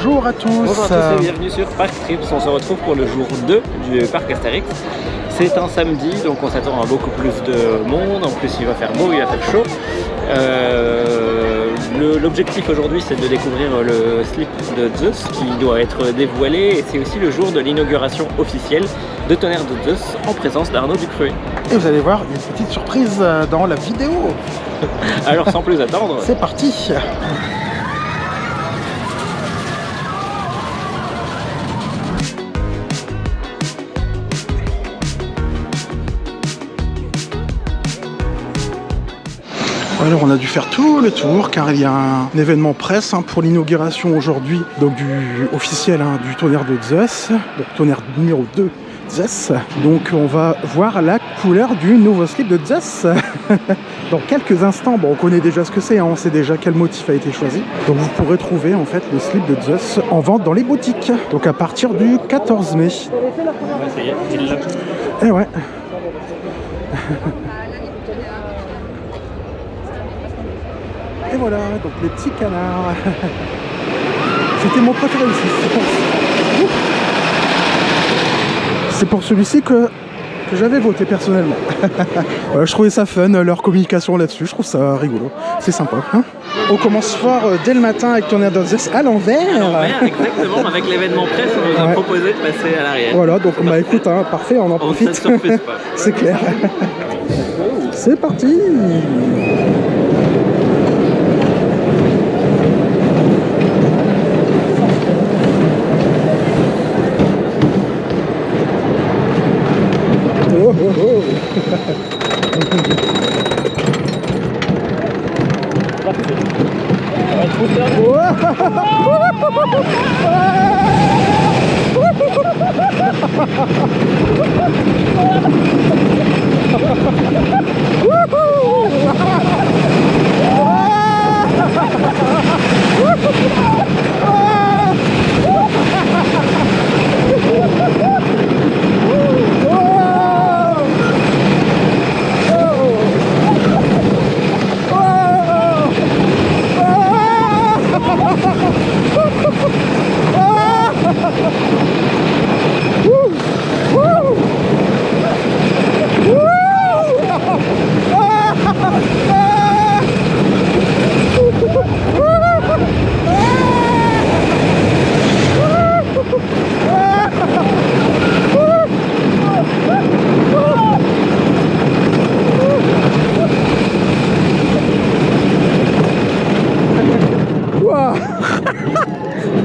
Bonjour à tous. Bonjour à tous et bienvenue sur Park Trips. On se retrouve pour le jour 2 du parc Astérix. C'est un samedi, donc on s'attend à beaucoup plus de monde. En plus, il va faire beau, il va faire chaud. L'objectif aujourd'hui, c'est de découvrir le slip de Zeus qui doit être dévoilé. Et c'est aussi le jour de l'inauguration officielle de Tonnerre de Zeus en présence d'Arnaud Ducruet. Et vous allez voir, il y a une petite surprise dans la vidéo. Alors sans plus attendre, c'est parti. Alors on a dû faire tout le tour car il y a un événement presse pour l'inauguration aujourd'hui donc officiel du tonnerre de Zeus, donc tonnerre numéro 2 Zeus. Donc on va voir la couleur du nouveau slip de Zeus dans quelques instants. Bon, on connaît déjà ce que c'est, on sait déjà quel motif a été choisi. Donc vous pourrez trouver en fait le slip de Zeus en vente dans les boutiques. Donc à partir du 14 mai. ça y est, il l'a. Et ouais. Et voilà, donc les petits canards. C'était mon préféré aussi. C'est pour celui-ci que j'avais voté personnellement. Je trouvais ça fun, leur communication là-dessus. Je trouve ça rigolo. C'est sympa. On commence fort dès le matin avec Tonnerre de Zeus à l'envers. Exactement, avec l'événement presse, on nous a proposé de passer à l'arrière. Voilà, donc bah écoute, parfait, on en profite. Ça ne surprise pas. C'est clair. C'est parti. Oh, oh, oh.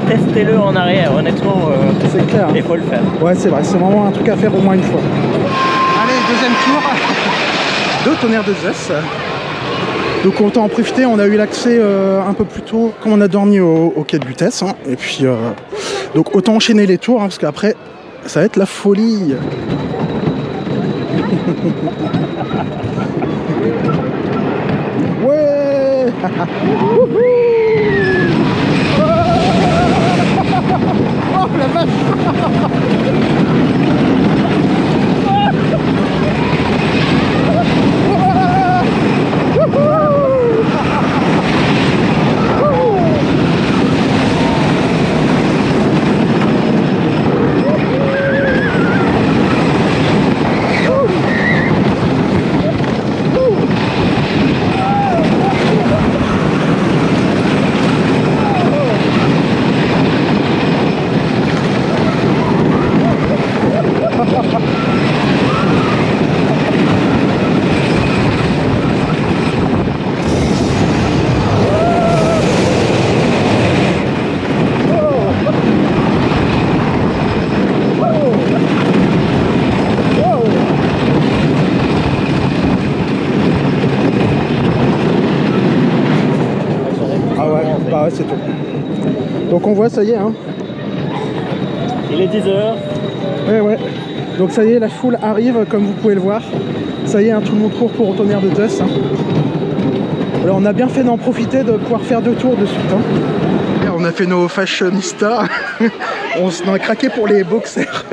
Testez-le en arrière, honnêtement, c'est clair. Il faut le faire. Ouais, c'est vrai, c'est vraiment un truc à faire au moins une fois. Allez, deuxième tour de Tonnerre de Zeus. Donc autant en profiter, on a eu l'accès un peu plus tôt quand on a dormi au quai de Butèce. Et puis, donc autant enchaîner les tours, parce qu'après, ça va être la folie. Ouais. Oh la vache. Bah ouais, c'est tout. Donc on voit, ça y est. Il est 10h. Ouais. Donc ça y est, la foule arrive, comme vous pouvez le voir. Ça y est, tout le monde court pour Tonnerre de Zeus. Alors on a bien fait d'en profiter, de pouvoir faire 2 tours de suite. On a fait nos fashionistas. On a craqué pour les boxers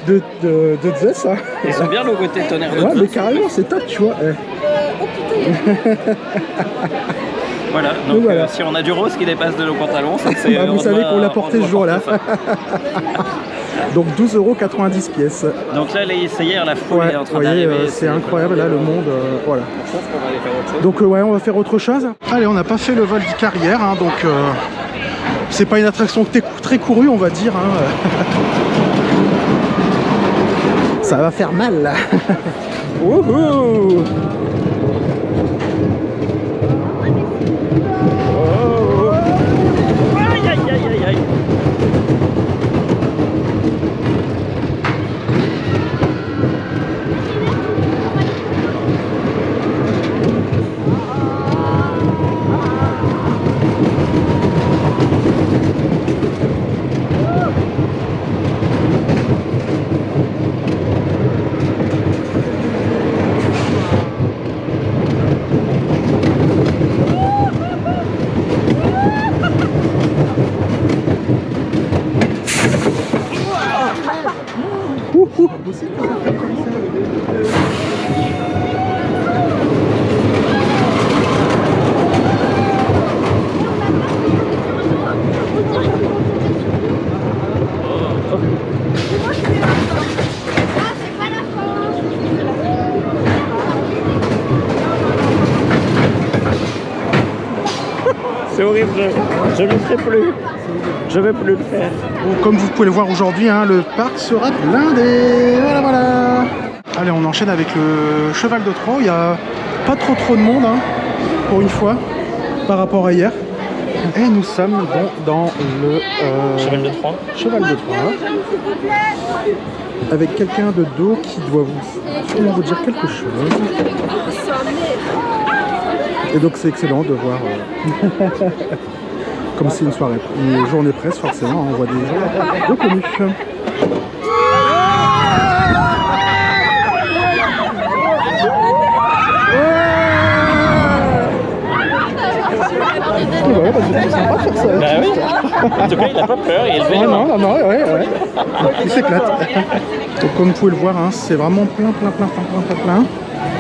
de Zeus. Ils sont bien le côté Tonnerre de Zeus. Ouais, mais carrément, c'est top, tu vois. Voilà, donc voilà. si on a du rose qui dépasse de nos pantalons, ça c'est... Bah, vous savez qu'on l'a porté ce jour-là. Donc 12,90 € pièce. Donc là, c'est hier, la foule Ouais, est en train vous voyez, d'arriver. c'est incroyable, là, le monde, voilà. Je pense qu'on va aller faire autre chose. Donc ouais, on va faire autre chose. Allez, on n'a pas fait le vol d'Icarière, hein, donc c'est pas une attraction très courue, on va dire. Hein. Ça va faire mal, là. Wouhou! Aïe, aïe, aïe, aïe, aïe. C'est horrible, je ne le ferai plus. Je ne vais plus le faire. Bon, comme vous pouvez le voir aujourd'hui, hein, le parc sera blindé. Voilà, voilà. Allez, on enchaîne avec le cheval de Troie. Il n'y a pas trop de monde, hein, pour une fois, par rapport à hier. Et nous sommes bon, dans le Cheval de Troie. Cheval de Troie. Avec quelqu'un de dos qui doit sûrement vous dire quelque chose. Et donc c'est excellent de voir, comme c'est une soirée, une journée presse forcément, on voit des gens reconnus. Ouais, bah, c'est sympa de faire ça. Bah oui. En tout cas, il n'a pas peur et il fait les mains. Non, ouais. Il s'éclate. Donc comme vous pouvez le voir, hein, c'est vraiment plein.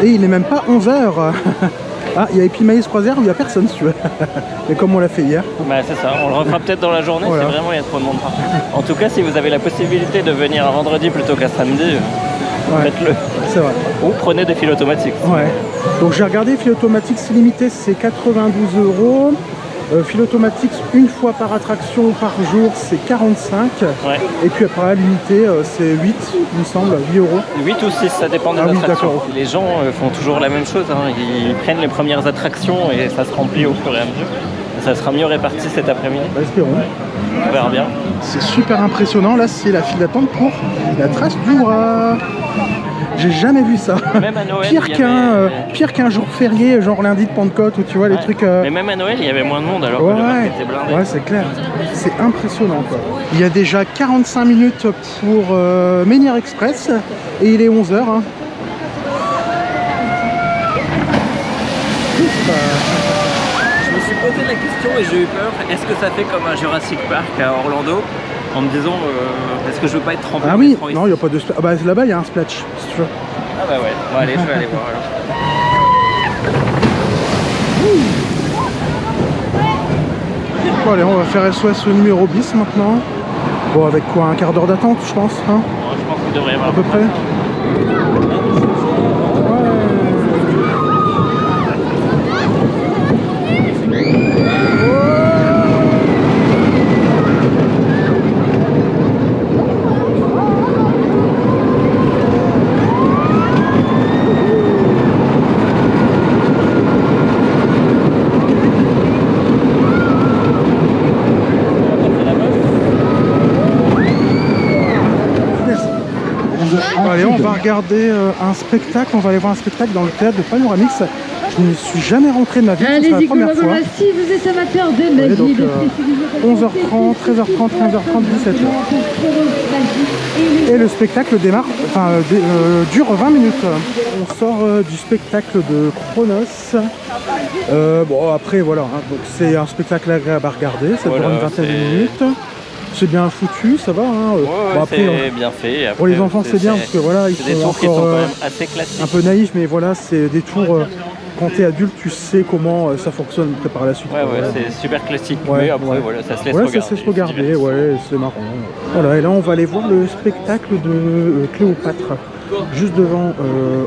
Et il n'est même pas 11 h. Ah, il y a Épi Maïs Croisière où il n'y a personne si tu veux. Mais comme on l'a fait hier. Bah c'est ça, on le refera peut-être dans la journée voilà. si vraiment il y a trop de monde partout. En tout cas, si vous avez la possibilité de venir un vendredi plutôt qu'un samedi, faites-le. C'est vrai. Ou prenez des fils automatiques. Ouais. Donc j'ai regardé, fil automatique c'est limité, c'est 92 €. Fil automatique une fois par attraction par jour, c'est 45. Ouais. Et puis après, limité, c'est 8, il me semble, 8 €. 8 ou 6, ça dépend des Ah oui, attractions. d'accord. Les gens font toujours la même chose, hein. Ils prennent les premières attractions et ça se remplit au fur et à mesure. Ça sera mieux réparti cet après-midi. Bah, espérons. On verra bien. C'est super impressionnant. Là, c'est la file d'attente pour la trace du roi. J'ai jamais vu ça. Même à Noël, Pire qu'un jour férié, genre lundi de Pentecôte, ou tu vois, les trucs... Mais même à Noël, il y avait moins de monde alors que le parc était blindé. Ouais, c'est clair. C'est impressionnant, quoi. Il y a déjà 45 minutes pour Menhir Express et il est 11 h. Hein. Je me suis posé la question et j'ai eu peur. Est-ce que ça fait comme un Jurassic Park à Orlando? En me disant, est-ce que je veux pas être trempé? Ah oui, non, il n'y a pas de splash. Ah bah là-bas, il y a un splash, si tu veux. Ah bah ouais, bon allez, je vais aller voir alors. Bon, allez, on va faire SOS au numéro bis maintenant. Bon, avec quoi, un quart d'heure d'attente, je pense, hein, Bon, je pense qu'il devrait y avoir à peu près. Allez, on va regarder un spectacle, on va aller voir un spectacle dans le théâtre de Panoramix. Je ne suis jamais rentré de ma vie, c'est la première fois. Si vous êtes amateur de magie, donc, 11h30, 13h30, 15h30, 17h. Et le spectacle démarre, dure 20 minutes. On sort du spectacle de Chronos. Bon, après, voilà, hein, donc c'est un spectacle agréable à regarder, ça dure une vingtaine de minutes. C'est bien foutu, ça va. Hein. Bon, après, c'est bien fait. Après, pour les enfants, c'est bien parce que voilà, ils sont des tours qui sont encore quand même assez classiques. un peu naïfs, mais voilà, c'est des tours quand t'es adulte, tu sais comment ça fonctionne après par la suite. Ouais, c'est super classique, Ouais, mais après, ouais. voilà, ça se laisse Ouais, regarder. ça se laisse regarder, ouais, c'est marrant. Voilà, et là, on va aller voir le spectacle de Cléopâtre, juste devant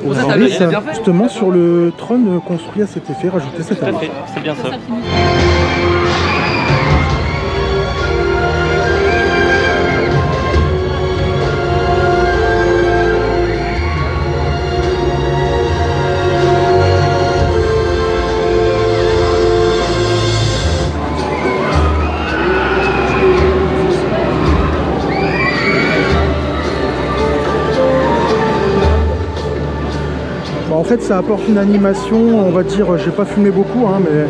Osiris, justement sur le trône construit à cet effet, rajouté cette Tout à année. fait, c'est bien ça. En fait, ça apporte une animation, on va dire, j'ai pas fumé beaucoup, hein, mais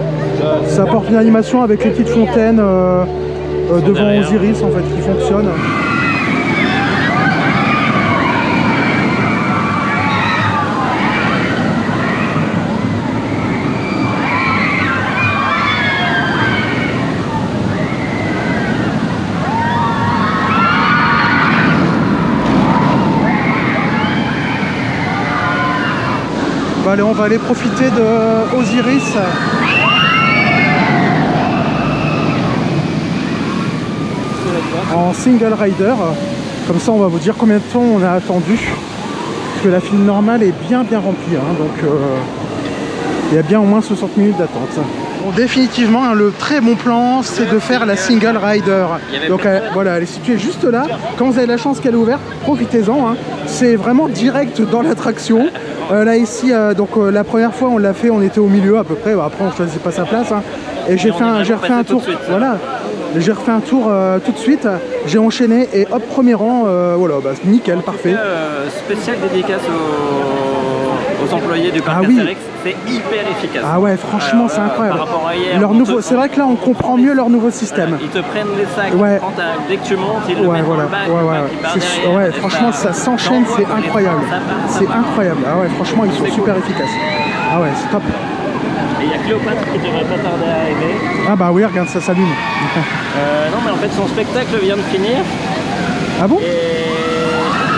ça apporte une animation avec les petites fontaines devant derrière. Osiris, en fait, qui fonctionne. Bah, allez, on va aller profiter de Osiris. En single rider, comme ça on va vous dire combien de temps on a attendu, parce que la file normale est bien remplie, hein, donc il y a bien au moins 60 minutes d'attente. Bon, définitivement, hein, le très bon plan, c'est de faire la single rider. Donc voilà, elle est située juste là. Quand vous avez la chance qu'elle est ouverte, profitez-en, hein. C'est vraiment direct dans l'attraction. Là ici, donc la première fois on l'a fait, on était au milieu à peu près. Après on choisit pas sa place, hein. Et j'ai refait un tour. Voilà. J'ai refait un tour tout de suite, j'ai enchaîné et hop, premier rang, voilà, bah, nickel, parfait. Spécial dédicace aux employés du parc Astérix, c'est hyper efficace. Ah ouais, franchement, c'est incroyable. Par rapport à hier, c'est vrai que là, on comprend mieux leur nouveau système. Ils te prennent les sacs, ouais. Dès que tu montes, ils le mettent dans le bac, ouais, franchement, ça s'enchaîne, c'est incroyable. C'est incroyable. Ah ouais, franchement, ils sont super efficaces. Ah ouais, c'est top. Et il y a Cléopâtre qui devrait pas tarder à arriver. Ah bah oui, regarde, ça s'allume. Non, mais en fait, son spectacle vient de finir. Ah bon? Et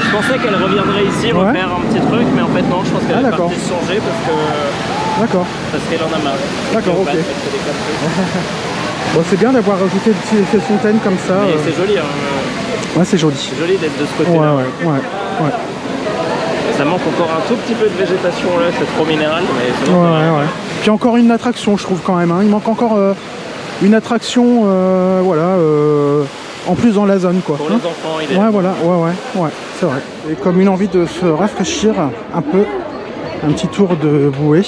je pensais qu'elle reviendrait ici refaire un petit truc, mais en fait non, je pense qu'elle est partie se changer parce que... D'accord. Parce qu'elle en a marre. D'accord, ok. Bon, c'est bien d'avoir rajouté des petites fontaines comme ça. Mais c'est joli, hein. Ouais, c'est joli. C'est joli d'être de ce côté-là. Ouais. Ça manque encore un tout petit peu de végétation là, c'est trop minéral, mais c'est ouais. Puis encore une attraction, je trouve quand même, hein. Il manque encore une attraction, voilà, en plus dans la zone, quoi. Pour les enfants, il est... Ouais, voilà, ouais, c'est vrai. Et comme une envie de se rafraîchir un peu, un petit tour de bouée.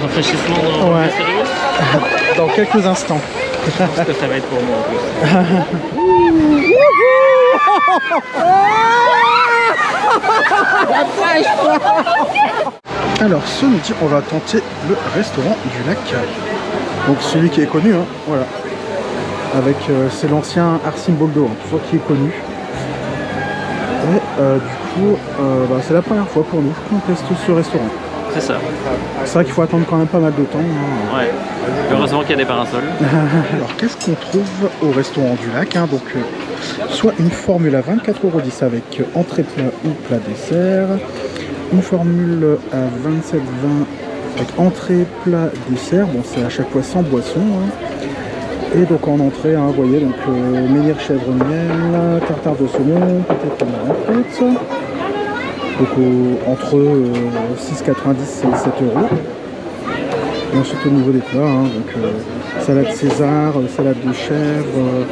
Rafraîchissement dans dans quelques instants. Je pense que ça va être pour moi en plus. Alors ce midi on va tenter le restaurant du lac, donc celui qui est connu, hein, voilà, avec c'est l'ancien Arcimboldo, hein, tout ça qui est connu. Et du coup bah, c'est la première fois pour nous qu'on teste ce restaurant. C'est ça. C'est vrai qu'il faut attendre quand même pas mal de temps, hein. Ouais, heureusement qu'il y a des parasols. Alors qu'est-ce qu'on trouve au restaurant du lac, hein, donc soit une formule à 24,10 € avec entrée plat ou plat dessert, une formule à 27,20 € avec entrée plat dessert, bon c'est à chaque fois sans boisson, hein. Et donc en entrée, hein, vous voyez, donc menhir chèvre miel, tartare de saumon, peut-être une rencontre. Donc entre 6,90 et 7 €. Et ensuite au niveau des plats, hein, donc salade César, salade de chèvre,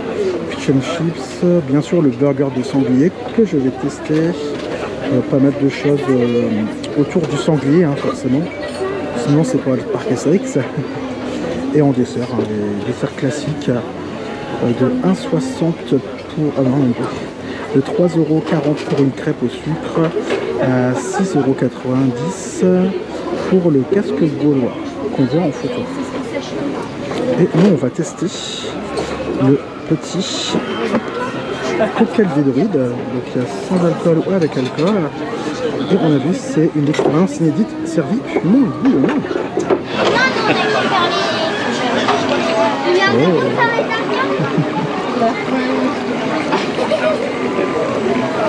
fish and chips, bien sûr le burger de sanglier que je vais tester, pas mal de choses autour du sanglier, hein, forcément, sinon c'est pas le parc Astérix. Et en dessert, hein, les desserts classiques de 1,60 € pour... Ah non, même pas. De 3,40 € pour une crêpe au sucre, à 6,90 € pour le casque gaulois qu'on voit en photo. Et nous on va tester le petit cocktail des druides, donc il y a sans alcool ou avec alcool. Et on a vu, c'est une expérience inédite servie non bouillonnée.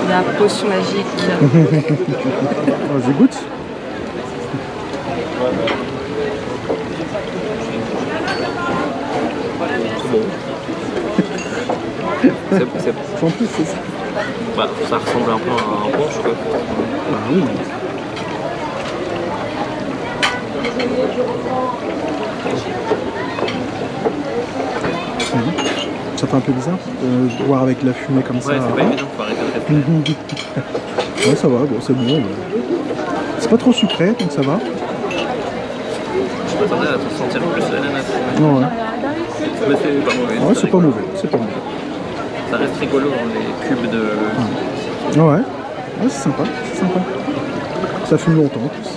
La poche magique. Vas-y, goûte. En plus, c'est ça. Bah, ça ressemble un peu à un punch quoi. Bah oui. Ça fait un peu bizarre de boire avec la fumée comme ça. Ouais, c'est pas évident, faut arrêter de rester. Ouais, ça va, bon, c'est bon. C'est pas trop sucré, donc ça va. Je m'attendais à te sentir plus l'ananas. Ouais, Mais c'est pas mauvais. ouais, c'est pas mauvais, c'est pas mauvais. Ça reste rigolo, hein, les cubes de... Ouais, ouais, c'est sympa, c'est sympa. Ça fume longtemps en plus.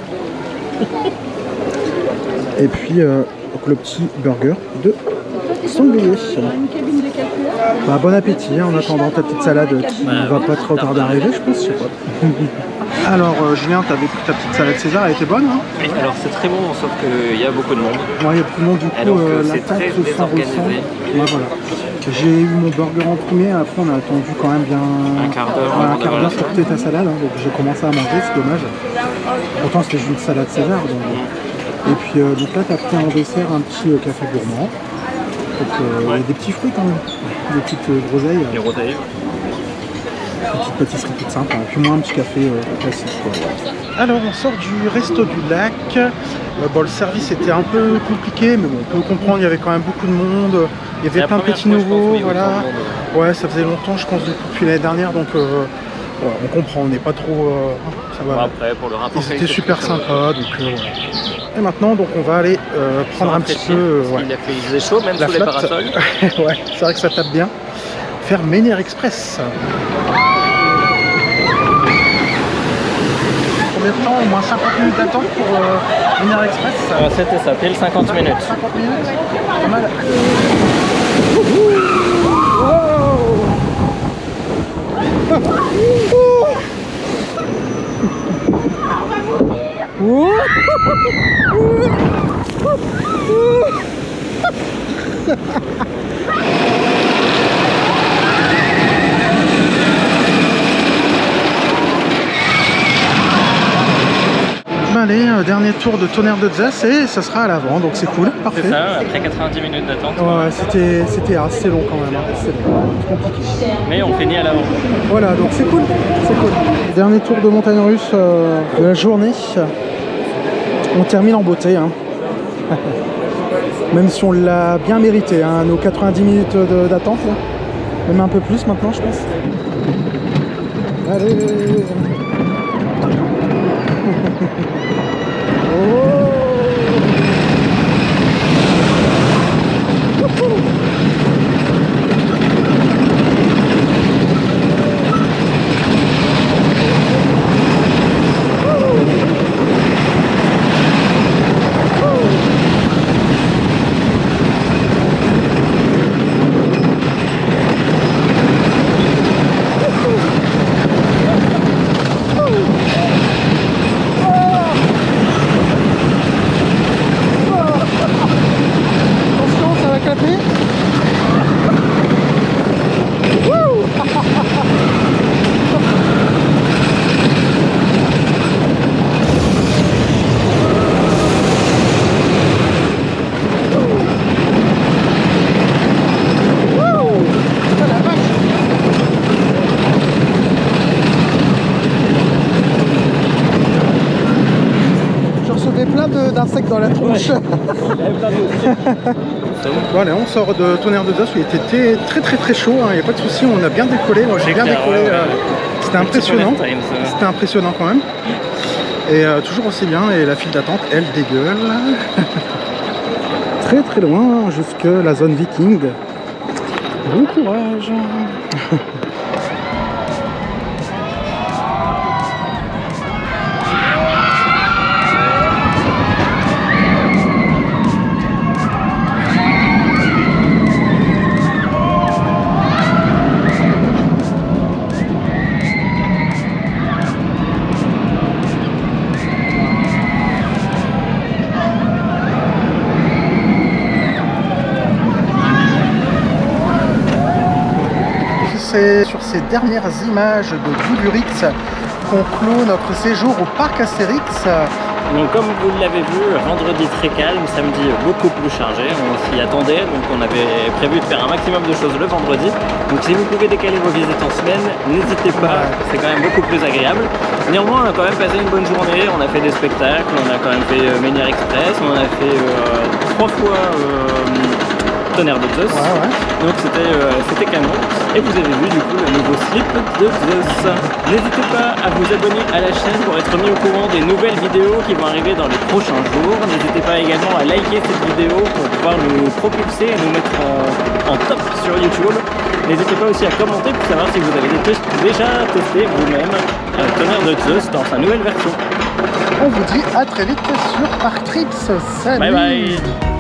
Et puis, donc le petit burger de sanglier. Bah, bon appétit en attendant ta petite salade qui va pas trop tarder à arriver, je pense, je sais pas. Alors, Julien, t'avais pris ta petite salade César, elle était bonne, hein? Oui, alors c'est très bon, sauf qu'il y a beaucoup de monde. Ouais, il y a beaucoup de monde, du coup, donc, la c'est très tente s'en désorganisé. ressent. Ouais, voilà. J'ai eu mon burger en premier, après on a attendu quand même bien Un quart d'heure un avant quart d'avoir d'heure la pour goûter ta salade, hein, donc j'ai commencé à manger, c'est dommage. Pourtant c'était juste une salade César. Donc. Et puis donc là t'as pris en dessert un petit café gourmand. Donc il y a des petits fruits quand même, des petites groseilles. Les rosailles. Une petite pâtisserie toute simple, et puis moi un petit café classique. Quoi. Alors on sort du resto du lac. Bon, le service était un peu compliqué, mais bon, on peut comprendre, il y avait quand même beaucoup de monde. Il y avait plein de petits nouveaux, voilà. Ouais, ça faisait longtemps, je pense, depuis l'année dernière, donc ouais, on comprend, on n'est pas trop... ça va. Bon, après, pour le rapport, ils étaient super sympas, donc voilà. Et maintenant, donc on va aller prendre un petit peu... ouais. Il faisait chaud, même sous les parasols. Ouais, c'est vrai que ça tape bien. Faire Ménière Express. Combien de temps? Au moins 50 minutes d'attente pour Ménière Express. C'était ça, pile 50 minutes. 50 minutes, pas mal. Allez, dernier tour de Tonnerre de Zeus et ça sera à l'avant, donc c'est cool, parfait. C'est ça, après 90 minutes d'attente. Ouais, c'était long quand même, hein. C'est compliqué. Mais on finit à l'avant. Voilà, donc c'est cool, c'est cool. Dernier tour de montagne russe de la journée. On termine en beauté, hein. Même si on l'a bien mérité, hein, nos 90 minutes d'attente, même un peu plus maintenant, je pense. Allez. D'insectes dans la tronche. Bon allez, on sort de Tonnerre de Zeus, il était très chaud, il n'y a pas de souci, on a bien décollé, moi j'ai bien décollé, c'était impressionnant, quand même. Et toujours aussi bien, et la file d'attente, elle dégueule. Très loin, jusque la zone viking. Bon courage. C'est sur ces dernières images de Goudurix qu'on clôt notre séjour au parc Astérix. Donc comme vous l'avez vu, vendredi très calme, samedi beaucoup plus chargé, on s'y attendait, donc on avait prévu de faire un maximum de choses le vendredi. Donc si vous pouvez décaler vos visites en semaine, n'hésitez pas, c'est quand même beaucoup plus agréable. Néanmoins, on a quand même passé une bonne journée, on a fait des spectacles, on a quand même fait Menhir Express, on a fait 3 fois Tonnerre de Zeus, donc c'était canon. Et vous avez vu du coup le nouveau slip de Zeus. N'hésitez pas à vous abonner à la chaîne pour être mis au courant des nouvelles vidéos qui vont arriver dans les prochains jours. N'hésitez pas également à liker cette vidéo pour pouvoir nous propulser et nous mettre en top sur YouTube. N'hésitez pas aussi à commenter pour savoir si vous avez déjà testé vous-même Tonnerre de Zeus dans sa nouvelle version. On vous dit à très vite sur Park Trips. Salut. Bye bye.